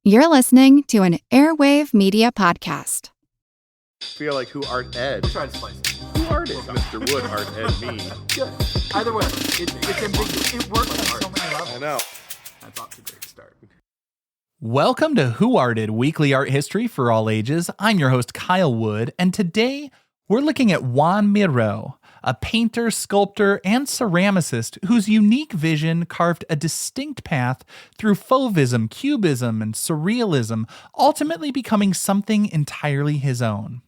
You're listening to an Airwave Media Podcast. Feel like who art ed? We'll try to spice it. Who art ed? Mr. Wood art ed me. Good. Either way, it's ambiguous. It works on so many levels. I know. That's off to a great start. Welcome to Who Arted, weekly art history for all ages. I'm your host, Kyle Wood, and today we're looking at Joan Miró, a painter, sculptor, and ceramicist whose unique vision carved a distinct path through Fauvism, Cubism, and Surrealism, ultimately becoming something entirely his own.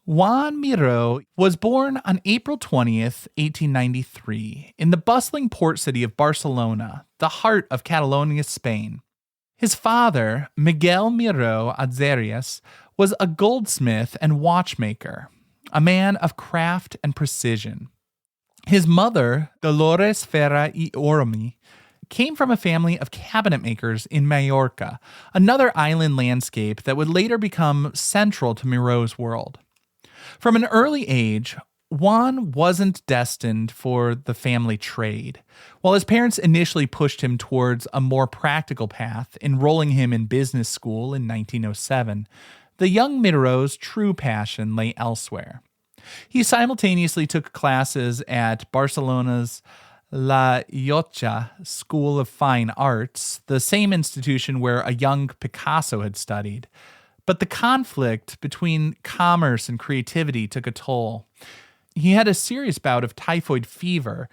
Joan Miró was born on April 20th, 1893, in the bustling port city of Barcelona, the heart of Catalonia, Spain. His father, Miguel Miró Azarias, was a goldsmith and watchmaker, a man of craft and precision. His mother, Dolores Ferra y Oromi, came from a family of cabinet makers in Mallorca, another island landscape that would later become central to Miró's world. From an early age, Juan wasn't destined for the family trade. While his parents initially pushed him towards a more practical path, enrolling him in business school in 1907, the young Miró's true passion lay elsewhere. He simultaneously took classes at Barcelona's La Llotja School of Fine Arts, the same institution where a young Picasso had studied. But the conflict between commerce and creativity took a toll. He had a serious bout of typhoid fever,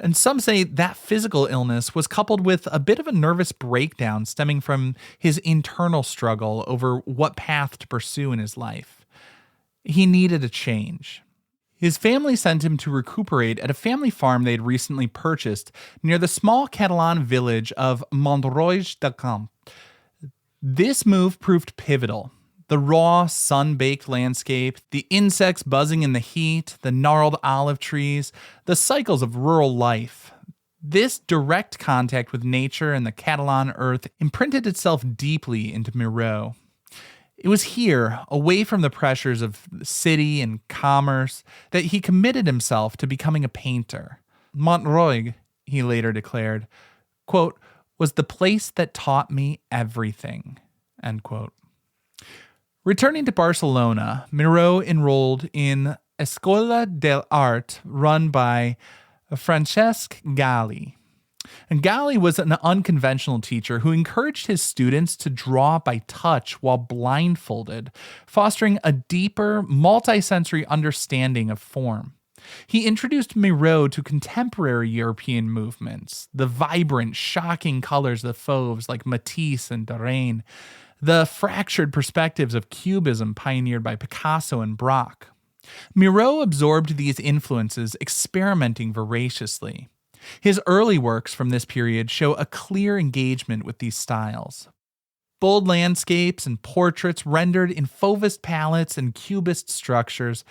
and some say that physical illness was coupled with a bit of a nervous breakdown stemming from his internal struggle over what path to pursue in his life. He needed a change. His family sent him to recuperate at a family farm they had recently purchased near the small Catalan village of Mont-roig del Camp. This move proved pivotal. The raw, sun-baked landscape, the insects buzzing in the heat, the gnarled olive trees, the cycles of rural life. This direct contact with nature and the Catalan earth imprinted itself deeply into Miró. It was here, away from the pressures of the city and commerce, that he committed himself to becoming a painter. Mont-roig, he later declared, quote, was the place that taught me everything, end quote. Returning to Barcelona, Miró enrolled in Escola del Art run by Francesc Gali. And Gali was an unconventional teacher who encouraged his students to draw by touch while blindfolded, fostering a deeper, multi-sensory understanding of form. He introduced Miró to contemporary European movements, the vibrant, shocking colors of fauves like Matisse and Derain, the fractured perspectives of Cubism pioneered by Picasso and Braque. Miró absorbed these influences, experimenting voraciously. His early works from this period show a clear engagement with these styles. Bold landscapes and portraits rendered in Fauvist palettes and Cubist structures,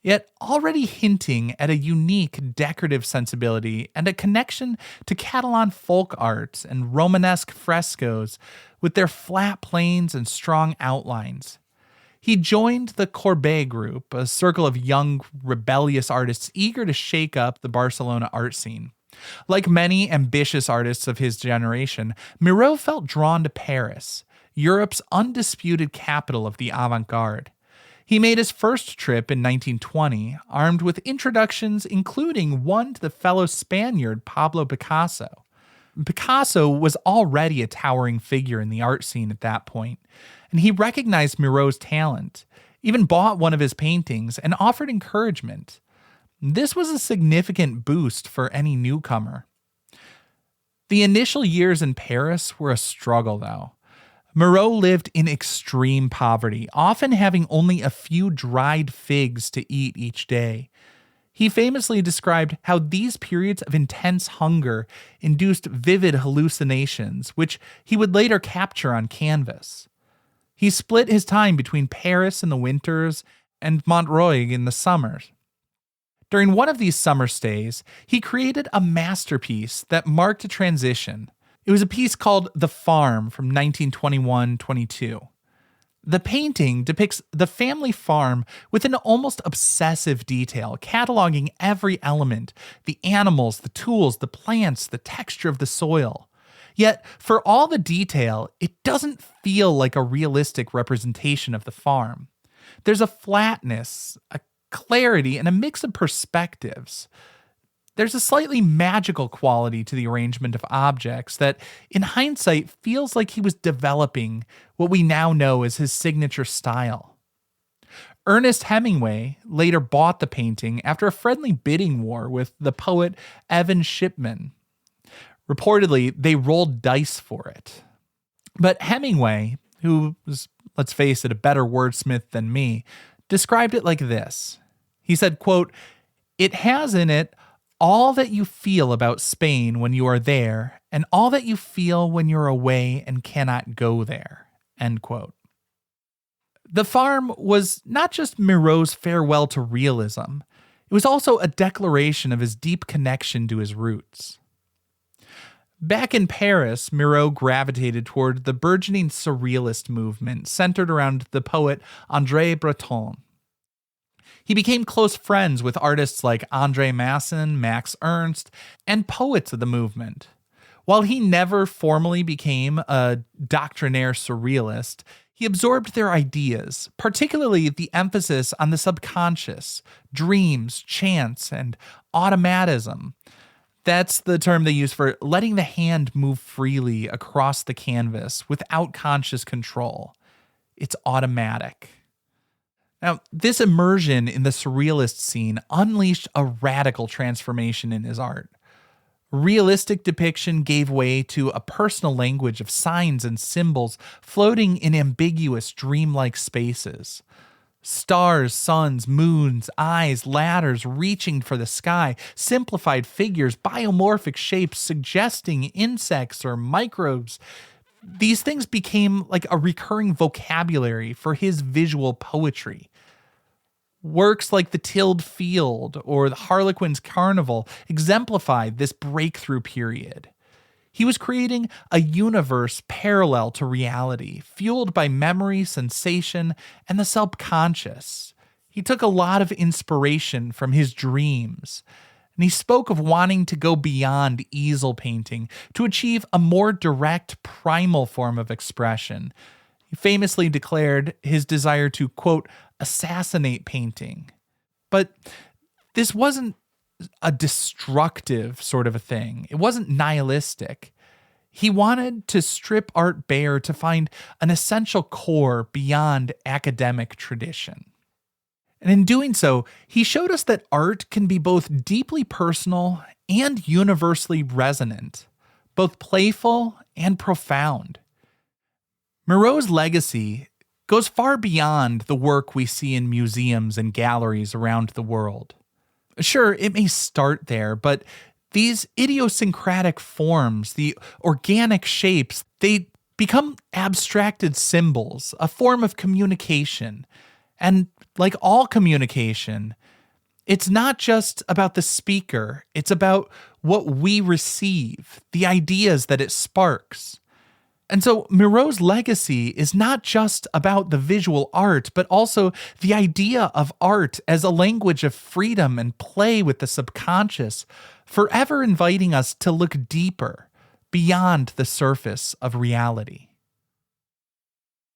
yet already hinting at a unique decorative sensibility and a connection to Catalan folk art and Romanesque frescoes with their flat planes and strong outlines. He joined the Courbet Group, a circle of young, rebellious artists eager to shake up the Barcelona art scene. Like many ambitious artists of his generation, Miró felt drawn to Paris, Europe's undisputed capital of the avant-garde. He made his first trip in 1920, armed with introductions including one to the fellow Spaniard Pablo Picasso. Picasso was already a towering figure in the art scene at that point, and he recognized Miró's talent, even bought one of his paintings, and offered encouragement. This was a significant boost for any newcomer. The initial years in Paris were a struggle, though. Miró lived in extreme poverty, often having only a few dried figs to eat each day. He famously described how these periods of intense hunger induced vivid hallucinations, which he would later capture on canvas. He split his time between Paris in the winters and Mont-roig in the summers. During one of these summer stays, he created a masterpiece that marked a transition. It was a piece called The Farm from 1921-22. The painting depicts the family farm with an almost obsessive detail, cataloging every element, the animals, the tools, the plants, the texture of the soil. Yet, for all the detail, it doesn't feel like a realistic representation of the farm. There's a flatness, a clarity, and a mix of perspectives. There's a slightly magical quality to the arrangement of objects that, in hindsight, feels like he was developing what we now know as his signature style. Ernest Hemingway later bought the painting after a friendly bidding war with the poet Evan Shipman. Reportedly, they rolled dice for it. But Hemingway, who was, let's face it, a better wordsmith than me, described it like this. He said, quote, "It has in it all that you feel about Spain when you are there, and all that you feel when you're away and cannot go there." End quote. The farm was not just Miró's farewell to realism, it was also a declaration of his deep connection to his roots. Back in Paris, Miró gravitated toward the burgeoning Surrealist movement centered around the poet André Breton. He became close friends with artists like André Masson, Max Ernst, and poets of the movement. While he never formally became a doctrinaire surrealist, he absorbed their ideas, particularly the emphasis on the subconscious, dreams, chance, and automatism. That's the term they use for letting the hand move freely across the canvas without conscious control. It's automatic. Now, this immersion in the surrealist scene unleashed a radical transformation in his art. Realistic depiction gave way to a personal language of signs and symbols floating in ambiguous, dreamlike spaces. Stars, suns, moons, eyes, ladders reaching for the sky, simplified figures, biomorphic shapes suggesting insects or microbes. These things became like a recurring vocabulary for his visual poetry. Works like The Tilled Field or The Harlequin's Carnival exemplified this breakthrough period. He was creating a universe parallel to reality, fueled by memory, sensation, and the subconscious. He took a lot of inspiration from his dreams, and he spoke of wanting to go beyond easel painting to achieve a more direct, primal form of expression. He famously declared his desire to, quote, assassinate painting. But this wasn't a destructive sort of a thing. It wasn't nihilistic. He wanted to strip art bare to find an essential core beyond academic tradition. And in doing so, he showed us that art can be both deeply personal and universally resonant, both playful and profound. Miró's legacy goes far beyond the work we see in museums and galleries around the world. Sure, it may start there, but these idiosyncratic forms, the organic shapes, they become abstracted symbols, a form of communication. And like all communication, it's not just about the speaker, it's about what we receive, the ideas that it sparks. And so Miró's legacy is not just about the visual art, but also the idea of art as a language of freedom and play with the subconscious, forever inviting us to look deeper, beyond the surface of reality.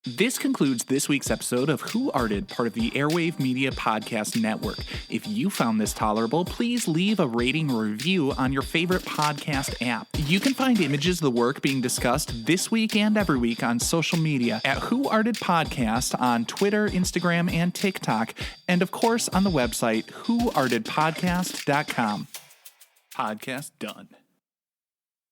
This concludes this week's episode of Who Arted, part of the Airwave Media Podcast Network. If you found this tolerable, please leave a rating or review on your favorite podcast app. You can find images of the work being discussed this week and every week on social media at Who Arted Podcast on Twitter, Instagram, and TikTok, and of course on the website whoartedpodcast.com. Podcast done.